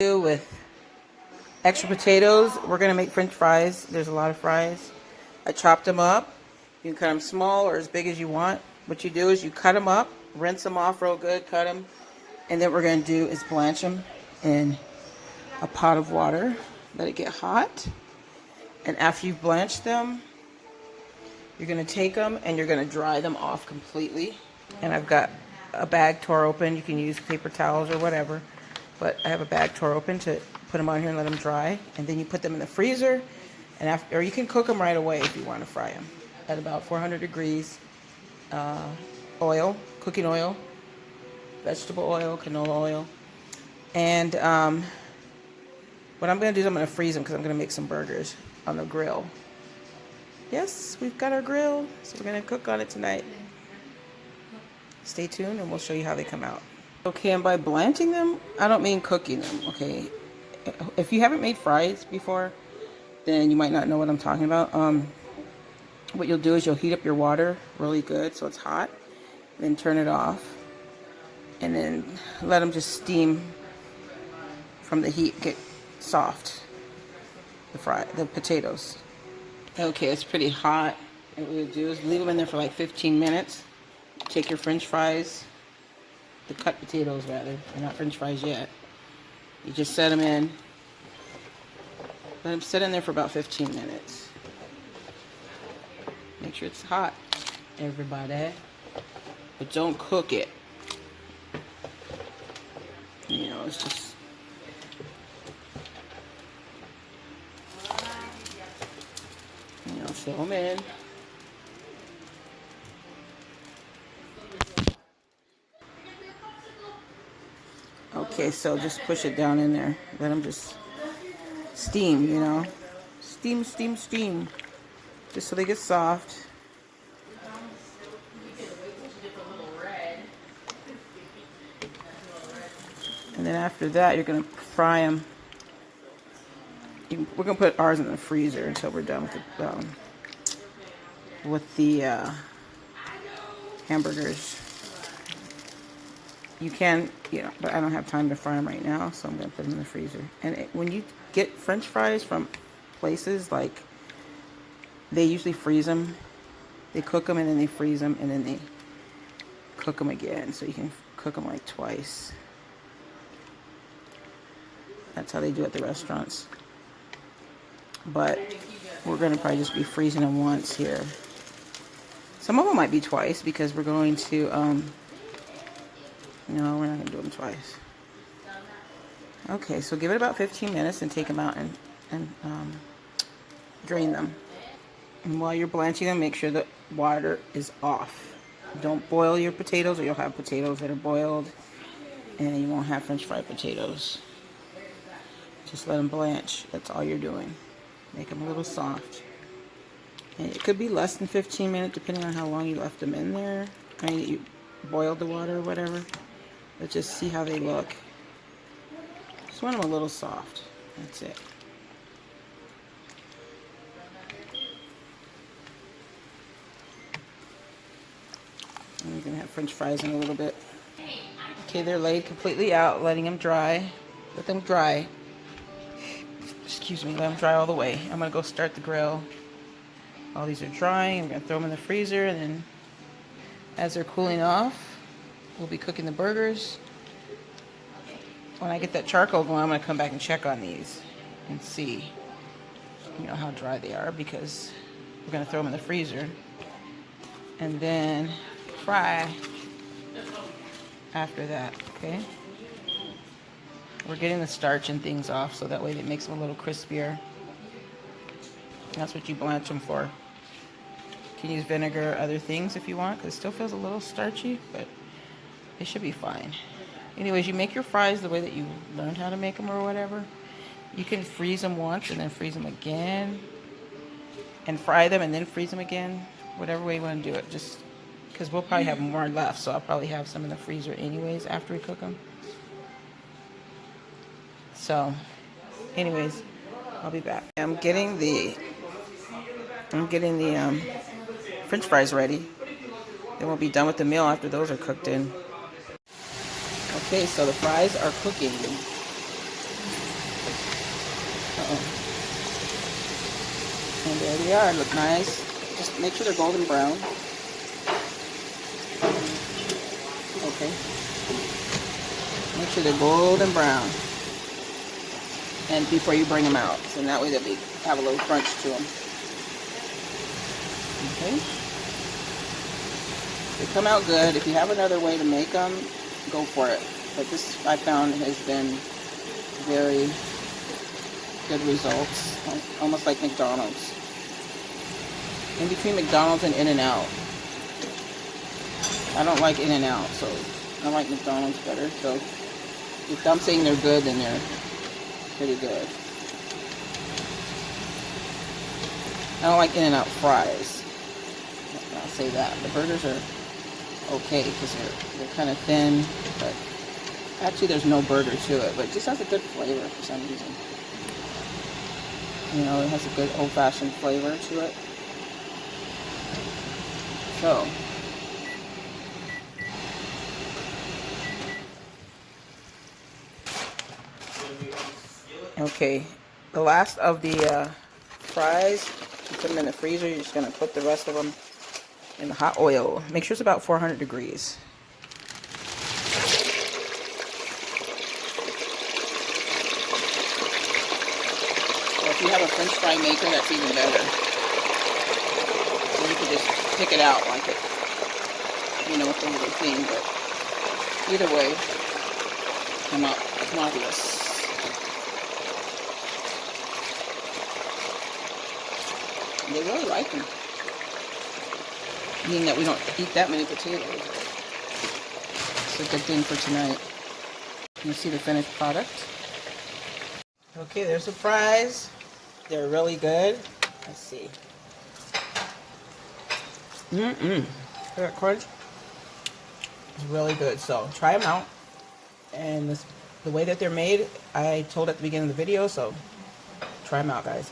With extra potatoes, we're gonna make French fries. There's a lot of fries. I chopped them up. You can cut them small or as big as you want. What you do is you cut them up, rinse them off real good, cut them, and then what we're gonna do is blanch them in a pot of water. Let it get hot, and after you've blanched them, you're gonna take them and you're gonna dry them off completely. And I've got a bag tore open. You can use paper towels or whatever. But I have a bag tore open to put them on here and let them dry. And then you put them in the freezer. And after, or you can cook them right away if you want to fry them. At about 400 degrees. Oil, cooking oil, vegetable oil, canola oil. And what I'm going to do is I'm going to freeze them because I'm going to make some burgers on the grill. Yes, we've got our grill. So we're going to cook on it tonight. Stay tuned and we'll show you how they come out. Okay, and by blanching them, I don't mean cooking them, okay? If you haven't made fries before, then you might not know what I'm talking about. What you'll do is you'll heat up your water really good so it's hot, then turn it off, and then let them just steam from the heat, get soft, the potatoes. Okay, it's pretty hot. And what you'll do is leave them in there for like 15 minutes. Take your French fries, the cut potatoes rather, they're not French fries yet. You just set them in, let them sit in there for about 15 minutes. Make sure it's hot, everybody, but don't cook it. You know, it's just, you know, fill them in. Okay, so just push it down in there. Let them just steam, you know. Steam, steam, steam. Just so they get soft. And then after that, you're going to fry them. We're going to put ours in the freezer until we're done with the hamburgers. You can, you know, but I don't have time to fry them right now, so I'm going to put them in the freezer. And when you get French fries from places, like, they usually freeze them. They cook them and then they freeze them and then they cook them again. So you can cook them like twice. That's how they do it at the restaurants. But we're going to probably just be freezing them once here. Some of them might be twice because we're going to... No, we're not going to do them twice. Okay, so give it about 15 minutes and take them out and drain them. And while you're blanching them, make sure the water is off. Don't boil your potatoes or you'll have potatoes that are boiled and you won't have French fried potatoes. Just let them blanch. That's all you're doing. Make them a little soft. And it could be less than 15 minutes depending on how long you left them in there. I mean, you boiled the water or whatever. But just see how they look. Just want them a little soft. That's it. And we're going to have French fries in a little bit. Okay, they're laid completely out, letting them dry. Let them dry. Excuse me, let them dry all the way. I'm going to go start the grill. All these are drying. I'm going to throw them in the freezer, and then as they're cooling off, we'll be cooking the burgers. When I get that charcoal going, I'm going to come back and check on these and see, you know, how dry they are, because we're going to throw them in the freezer and then fry after that, okay? We're getting the starch and things off so that way it makes them a little crispier. That's what you blanch them for. You can use vinegar or other things if you want, because it still feels a little starchy, but they should be fine. Anyways, you make your fries the way that you learned how to make them or whatever. You can freeze them once and then freeze them again. And fry them and then freeze them again. Whatever way you want to do it. Just because we'll probably have more left, so I'll probably have some in the freezer anyways after we cook them. So, anyways, I'll be back. I'm getting the French fries ready. Then we'll be done with the meal after those are cooked in. Okay, so the fries are cooking. And there they are. Look nice. Just make sure they're golden brown. Okay. Make sure they're golden brown. And before you bring them out. So that way they'll have a little crunch to them. Okay. They come out good. If you have another way to make them, go for it. But this, I found, has been very good results. Almost like McDonald's. In between McDonald's and In-N-Out. I don't like In-N-Out, so I like McDonald's better. So if I'm saying they're good, then they're pretty good. I don't like In-N-Out fries. I'll say that. The burgers are okay because they're kind of thin, but actually there's no burger to it, but it just has a good flavor for some reason. You know, it has a good old-fashioned flavor to it. So, okay, the last of the fries, you put them in the freezer. You're just going to put the rest of them in the hot oil. Make sure it's about 400 degrees. Or if you have a French fry maker, that's even better. So you can just pick it out like it, you know, with the little thing. But either way, come out marvelous. They really like them. Meaning that we don't eat that many potatoes. It's a good thing for tonight. You see the finished product. Okay, there's the fries. They're really good. Let's see. That crunch is really good. So try them out. And the way that they're made, I told at the beginning of the video. So try them out, guys.